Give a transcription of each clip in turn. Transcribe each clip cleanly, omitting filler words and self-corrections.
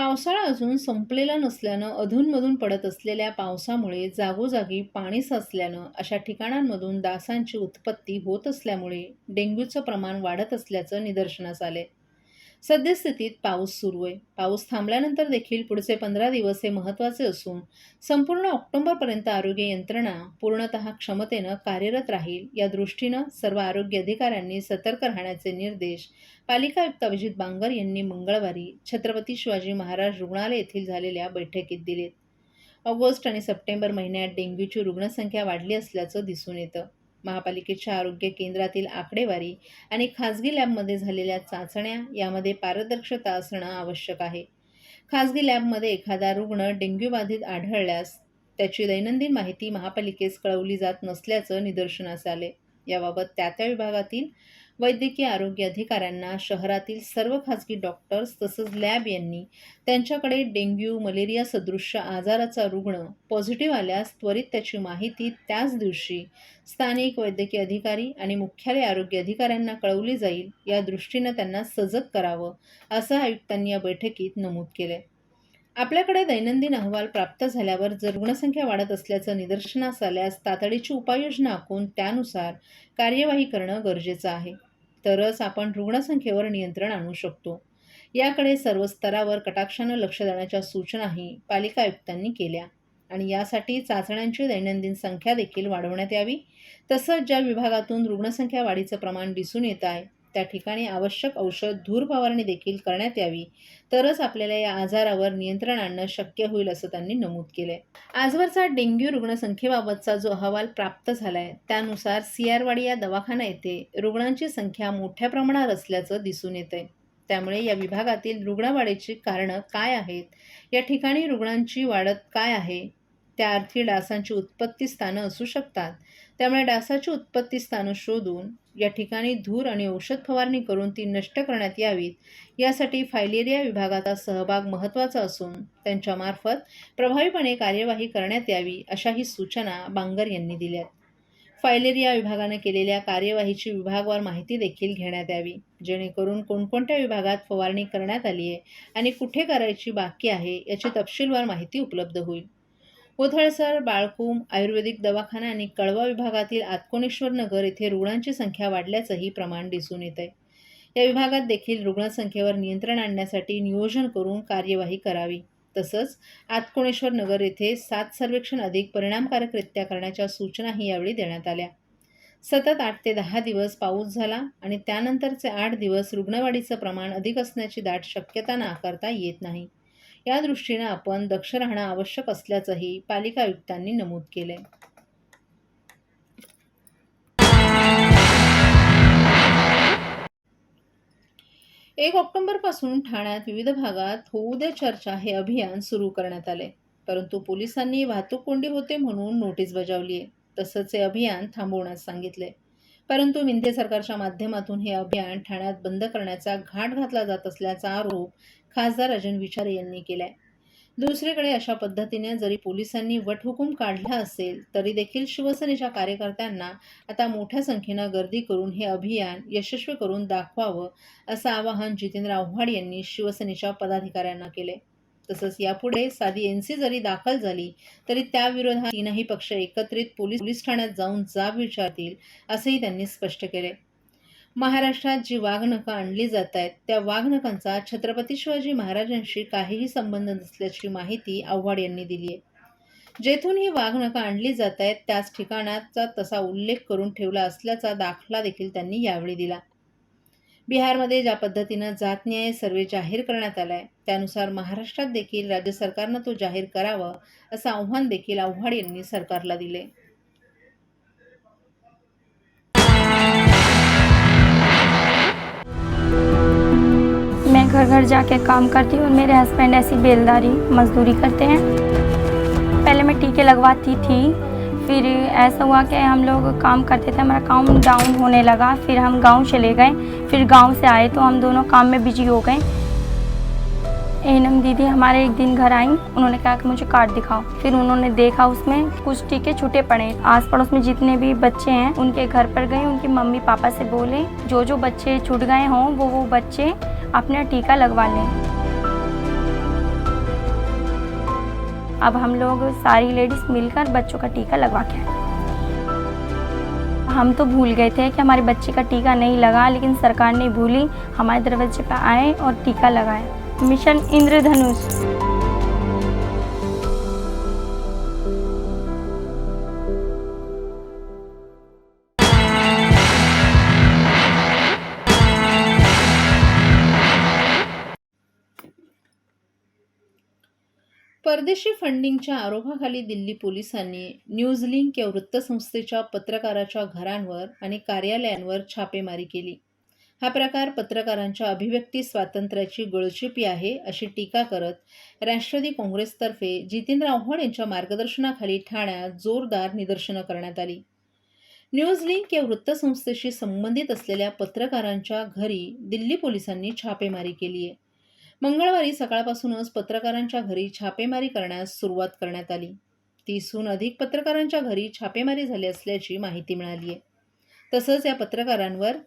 पावसाळा अजून संपलेला नसल्यानं अधूनमधून पडत असलेल्या पावसामुळे जागोजागी पाणी साचल्यानं अशा ठिकाणांमधून डासांची उत्पत्ती होत असल्यामुळे डेंग्यूचं प्रमाण वाढत असल्याचं निदर्शनास आले. सद्यस्थितीत पाऊस सुरू आहे. पाऊस थांबल्यानंतर देखील पुढचे 15 दिवस हे महत्त्वाचे असून संपूर्ण ऑक्टोबरपर्यंत आरोग्य यंत्रणा पूर्णतः क्षमतेनं कार्यरत राहील या दृष्टीनं सर्व आरोग्य अधिकाऱ्यांनी सतर्क राहण्याचे निर्देश पालिका आयुक्त अभिजित बांगर यांनी मंगळवारी छत्रपती शिवाजी महाराज रुग्णालय येथील झालेल्या बैठकीत दिलेत. ऑगस्ट आणि सप्टेंबर महिन्यात डेंग्यूची रुग्णसंख्या वाढली असल्याचं दिसून येतं. महापालिकेच्या आरोग्य केंद्रातील आकडेवारी आणि खाजगी लॅबमध्ये झालेल्या चाचण्या यामध्ये पारदर्शकता असणं आवश्यक आहे. खाजगी लॅबमध्ये एखादा रुग्ण डेंग्यू बाधित आढळल्यास त्याची दैनंदिन माहिती महापालिकेस कळवली जात नसल्याचं निदर्शनास आले. याबाबत त्या विभागातील वैद्यकीय आरोग्य अधिकाऱ्यांना शहरातील सर्व खाजगी डॉक्टर्स तसंच लॅब यांनी त्यांच्याकडे डेंग्यू मलेरिया सदृश्य आजाराचा रुग्ण पॉझिटिव्ह आल्यास त्वरित त्याची माहिती त्याच दिवशी स्थानिक वैद्यकीय अधिकारी आणि मुख्यालय आरोग्य अधिकाऱ्यांना कळवली जाईल या दृष्टीनं त्यांना सजग करावं असं आयुक्तांनी या बैठकीत नमूद केलं. आपल्याकडे दैनंदिन अहवाल प्राप्त झाल्यावर जर रुग्णसंख्या वाढत असल्याचं निदर्शनास आल्यास तातडीची उपाययोजना आखून त्यानुसार कार्यवाही करणं गरजेचं आहे. तरच आपण रुग्णसंख्येवर नियंत्रण आणू शकतो. याकडे सर्व स्तरावर कटाक्षानं लक्ष देण्याच्या सूचनाही पालिका आयुक्तांनी केल्या आणि यासाठी चाचण्यांची दैनंदिन संख्या देखील वाढवण्यात यावी. तसंच ज्या विभागातून रुग्णसंख्या वाढीचं प्रमाण दिसून येत आहे त्या ठिकाणी आवश्यक औषध धूर फवारणी देखील करण्यात यावी. तरच आपल्याला या आजारावर नियंत्रण आणणं शक्य होईल असं त्यांनी नमूद केलंय. आजवरचा डेंग्यू रुग्णसंख्येबाबतचा जो अहवाल प्राप्त झालाय त्यानुसार सियारवाडी या दवाखाना येथे रुग्णांची संख्या मोठ्या प्रमाणावर असल्याचं दिसून येतंय. त्यामुळे या विभागातील रुग्णवाढीची कारणं काय आहेत, या ठिकाणी रुग्णांची वाढत काय आहे, त्या अर्थी डासांची उत्पत्ती स्थानं असू शकतात. त्यामुळे डासाची उत्पत्ती स्थानं शोधून या ठिकाणी धूर आणि औषध फवारणी करून ती नष्ट करण्यात यावीत. यासाठी फायलेरिया विभागाचा सहभाग महत्त्वाचा असून त्यांच्यामार्फत प्रभावीपणे कार्यवाही करण्यात यावी अशाही सूचना बांगर यांनी दिल्यात. फायलेरिया विभागानं केलेल्या कार्यवाहीची विभागवार माहिती देखील घेण्यात यावी, जेणेकरून कोणकोणत्या विभागात फवारणी करण्यात आली आहे आणि कुठे करायची बाकी आहे याची तपशीलवार माहिती उपलब्ध होईल. उथळसर, बाळकूम, आयुर्वेदिक दवाखाना आणि कळवा विभागातील आत्कोनेश्वर नगर येथे रुग्णांची संख्या वाढल्याचंही प्रमाण दिसून येत आहे. या विभागात देखील रुग्णसंख्येवर नियंत्रण आणण्यासाठी नियोजन करून कार्यवाही करावी. तसंच आत्कोनेश्वर नगर येथे 7 सर्वेक्षण अधिक परिणामकारकरित्या करण्याच्या सूचनाही यावेळी देण्यात आल्या. सतत 8 ते 10 दिवस पाऊस झाला आणि त्यानंतरचे 8 दिवस रुग्णवाढीचं प्रमाण अधिक असण्याची दाट शक्यता नाकारता येत नाही. या दृष्टीनं आपण दक्ष राहणं आवश्यक असल्याचंही पालिका आयुक्तांनी नमूद केलंय. 1 ऑक्टोबरपासून ठाण्यात विविध भागात होऊ दे चर्चा हे अभियान सुरू करण्यात आले. परंतु पोलिसांनी वाहतूक कोंडी होते म्हणून नोटीस बजावली आहे. तसंच हे अभियान थांबवण्यास सांगितले. परंतु विंध्य सरकारच्या माध्यमातून हे अभियान ठाण्यात बंद करण्याचा घाट घातला जात असल्याचा आरोप खासदार अजय विचारे यांनी केलाय. दुसरीकडे अशा पद्धतीने जरी पोलिसांनी वटहुकूम काढला असेल तरी देखील शिवसेनेच्या कार्यकर्त्यांना आता मोठ्या संख्येनं गर्दी करून हे अभियान यशस्वी करून दाखवावं असं आवाहन जितेंद्र आव्हाड यांनी शिवसेनेच्या पदाधिकाऱ्यांना केले. तसंच यापुढे साधी एनसी जरी दाखल झाली तरी त्याविरोधात तीनही पक्ष एकत्रित पोलीस ठाण्यात जाऊन जाब विचारतील असंही त्यांनी स्पष्ट केले. महाराष्ट्रात जी वाघनखं आणली जात आहेत त्या वाघनखांचा छत्रपती शिवाजी महाराजांशी काहीही संबंध नसल्याची माहिती आव्हाड यांनी दिली आहे. जेथून ही वाघनखं आणली जात आहेत त्याच ठिकाणाचा तसा उल्लेख करून ठेवला असल्याचा दाखला देखील त्यांनी यावेळी दिला. बिहारमध्ये ज्या पद्धतीनं जातन्याय सर्वे जाहीर करण्यात आलाय त्यानुसार महाराष्ट्रात देखील राज्य सरकारनं तो जाहीर करावा असं आव्हान देखील आव्हाड यांनी सरकारला दिले. मैं घर घर जाके काम करती हूँ और मेरे हस्बैंड ऐसी बेलदारी मजदूरी करते हैं। पहले मैं टीके लगवाती थी, फिर ऐसा हुआ कि हम लोग काम करते थे, हमारा काम डाउन होने लगा, फिर हम गांव चले गए, फिर गांव से आए तो हम दोनों काम में बिजी हो गए। एनम दीदी हमारे एक दिन घर आई, उन्होंने कहा कि मुझे कार्ड दिखाओ, फिर उन्होंने देखा उसमें कुछ टीके छूटे पड़े। आस पड़ोस में जितने भी बच्चे हैं उनके घर पर गए, उनकी मम्मी पापा से बोले जो बच्चे छूट गए हों वो बच्चे अपना टीका लगवा लें। अब हम लोग सारी लेडीज़ मिलकर बच्चों का टीका लगवा के आए। हम तो भूल गए थे कि हमारे बच्चे का टीका नहीं लगा, लेकिन सरकार ने भूली, हमारे दरवाजे पर आए और टीका लगाए। मिशन इंद्रधनुष। परदेशी फंडिंगच्या आरोपाखाली दिल्ली पोलिसांनी न्यूजलिंक या वृत्तसंस्थेच्या पत्रकाराच्या घरांवर आणि कार्यालयांवर छापेमारी केली. हा प्रकार पत्रकारांच्या अभिव्यक्ती स्वातंत्र्याची गळचेपी आहे अशी टीका करत राष्ट्रवादी काँग्रेसतर्फे जितेंद्र आव्हाड यांच्या मार्गदर्शनाखाली ठाण्यात जोरदार निदर्शनं करण्यात आली. न्यूजलिंक या वृत्तसंस्थेशी संबंधित असलेल्या पत्रकारांच्या घरी दिल्ली पोलिसांनी छापेमारी केली आहे. मंगळवारी सकाळपासूनच पत्रकारांच्या घरी छापेमारी करण्यास सुरुवात करण्यात आली. 30हून अधिक पत्रकारांच्या घरी छापेमारी झाली असल्याची माहिती मिळाली आहे. तसंच या पत्रकारांवर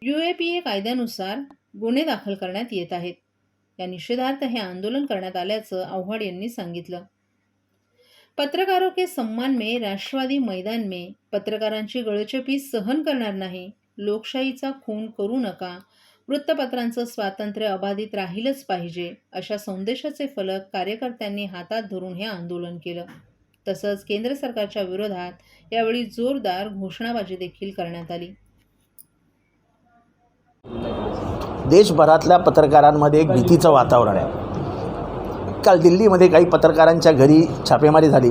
UAPA कायद्यानुसार गुन्हे दाखल करण्यात येत आहेत. या निषेधार्थ हे आंदोलन करण्यात आल्याचं आव्हाड यांनी सांगितलं. पत्रकारों के सम्मान में राष्ट्रवादी मैदान में पत्रकारांची गळचेपी सहन करणार नाही. लोकशाहीचा खून करू नका. वृत्तपत्रांचं स्वातंत्र्य अबाधित राहिलंच पाहिजे अशा संदेशाचे फलक कार्यकर्त्यांनी हातात धरून हे आंदोलन केलं. तसंच केंद्र सरकारच्या विरोधात यावेळी जोरदार घोषणाबाजी देखील करण्यात आली. देशभरातल्या पत्रकारांमध्ये एक भीतीचं वातावरण आहे. काल दिल्लीमध्ये काही पत्रकारांच्या घरी छापेमारी झाली.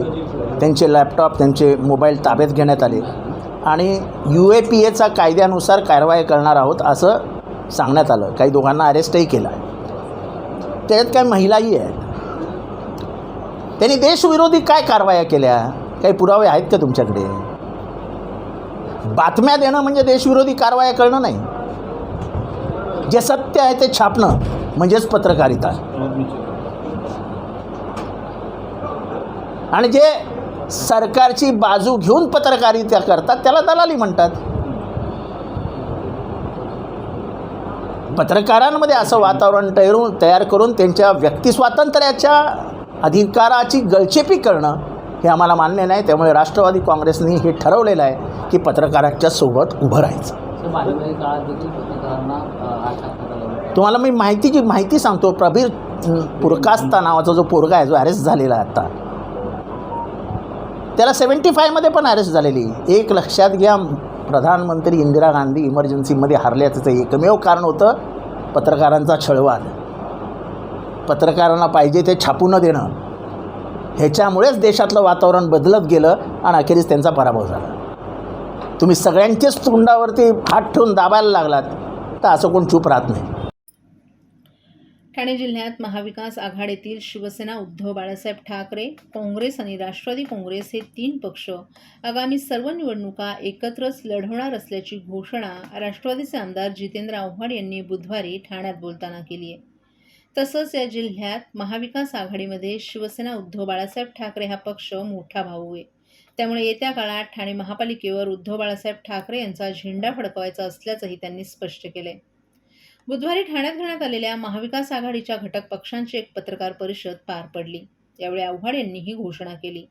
त्यांचे लॅपटॉप, त्यांचे मोबाईल ताब्यात घेण्यात आले आणि UAPAचा कायद्यानुसार कारवाई करणार आहोत असं सांगण्यात आलं. काही दोघांना अरेस्टही केलं आहे. त्याच्यात काही महिलाही आहेत. त्यांनी देशविरोधी काय कारवाया केल्या? काही पुरावे आहेत का तुमच्याकडे? बातम्या देणं म्हणजे देशविरोधी कारवाया करणं नाही. जे सत्य आहे ते छापणं म्हणजेच पत्रकारिता. आणि जे सरकारची बाजू घेऊन पत्रकारिता करतात त्याला दलाली म्हणतात. पत्रकारांमध्ये असं वातावरण तयार करून त्यांच्या व्यक्तिस्वातंत्र्याच्या अधिकाराची गळचेपी करणं हे आम्हाला मान्य नाही. त्यामुळे राष्ट्रवादी काँग्रेसने हे ठरवलेलं आहे की पत्रकारांच्या सोबत उभं राहायचं. तुम्हाला मी माहिती सांगतो. प्रबीर पुरकास्ता नावाचा जो पोरगा आहे, जो अरेस्ट झालेला आहे आत्ता, त्याला 75मध्ये पण अरेस्ट झालेली. एक लक्षात घ्या, प्रधानमंत्री इंदिरा गांधी इमर्जन्सीमध्ये हरल्याचं एकमेव कारण होतं पत्रकारांचा छळवाद. पत्रकारांना पाहिजे ते छापू न देणं. ह्याच्यामुळेच देशातलं वातावरण बदलत गेलं आणि अखेरीस त्यांचा पराभव झाला. तुम्ही सगळ्यांचेच तोंडावरती हात ठेवून दाबायला लागलात तर असं कोण चूप राहत नाही. ठाणे जिल्ह्यात महाविकास आघाडीतील शिवसेना, उद्धव बाळासाहेब ठाकरे, काँग्रेस आणि राष्ट्रवादी काँग्रेस हे 3 पक्ष आगामी सर्व निवडणुका एकत्रच लढवणार असल्याची घोषणा राष्ट्रवादीचे आमदार जितेंद्र आव्हाड यांनी बुधवारी ठाण्यात बोलताना केली आहे. तसंच या जिल्ह्यात महाविकास आघाडीमध्ये शिवसेना, उद्धव बाळासाहेब ठाकरे हा पक्ष मोठा भाऊ आहे. त्यामुळे येत्या काळात ठाणे महापालिकेवर उद्धव बाळासाहेब ठाकरे यांचा झेंडा फडकवायचा असल्याचंही त्यांनी स्पष्ट केलंय. बुधवारी ठाण्यात घेण्यात आलेल्या महाविकास आघाडीच्या घटक पक्षांची एक पत्रकार परिषद पार पडली. यावेळी आव्हाड यांनी ही घोषणा केली.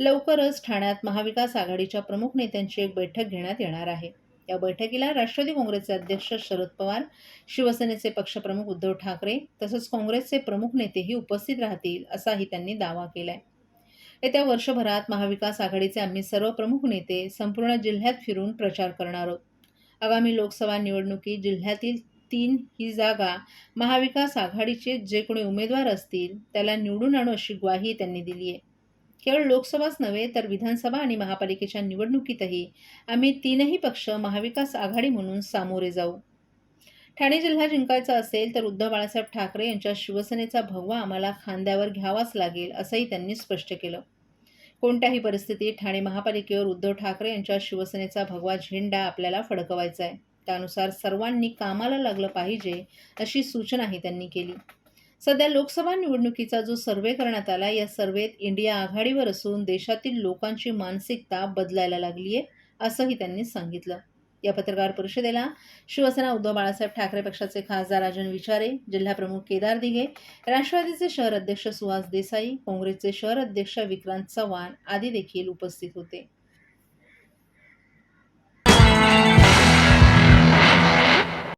लवकरच ठाण्यात महाविकास आघाडीच्या प्रमुख नेत्यांची एक बैठक घेण्यात येणार आहे. या बैठकीला राष्ट्रवादी काँग्रेसचे अध्यक्ष शरद पवार, शिवसेनेचे पक्षप्रमुख उद्धव ठाकरे तसंच काँग्रेसचे प्रमुख नेतेही उपस्थित राहतील असाही त्यांनी दावा केलाय. येत्या वर्षभरात महाविकास आघाडीचे आम्ही सर्व प्रमुख नेते संपूर्ण जिल्ह्यात फिरून प्रचार करणार आहोत. आगामी लोकसभा निवडणुकीत जिल्ह्यातील 3 ही जागा महाविकास आघाडीचे जे कोणी उमेदवार असतील त्याला निवडून आणू अशी ग्वाही त्यांनी दिली आहे. केवळ लोकसभाच नव्हे तर विधानसभा आणि महापालिकेच्या निवडणुकीतही आम्ही 3ही पक्ष महाविकास आघाडी म्हणून सामोरे जाऊ. ठाणे जिल्हा जिंकायचा असेल तर उद्धव बाळासाहेब ठाकरे यांच्या शिवसेनेचा भगवा आम्हाला खांद्यावर घ्यावाच लागेल असंही त्यांनी स्पष्ट केलं. कोणत्याही परिस्थितीत ठाणे महापालिकेवर उद्धव ठाकरे यांच्या शिवसेनेचा भगवा झेंडा आपल्याला फडकवायचा आहे. त्यानुसार सर्वांनी कामाला लागलं पाहिजे अशी सूचनाही त्यांनी केली. सध्या लोकसभा निवडणुकीचा जो सर्व्हे करण्यात आला, या सर्व्हेत इंडिया आघाडीवर असून देशातील लोकांची मानसिकता बदलायला लागली आहे असंही त्यांनी सांगितलं. या पत्रकार परिषदेला शिवसेना उद्धव बाळासाहेब ठाकरे पक्षाचे खासदार राजन विचारे, जिल्हाप्रमुख केदार दिघे, राष्ट्रवादीचे शहर अध्यक्ष सुहास देसाई, काँग्रेसचे शहर अध्यक्ष विक्रांत चव्हाण आदी देखील उपस्थित होते.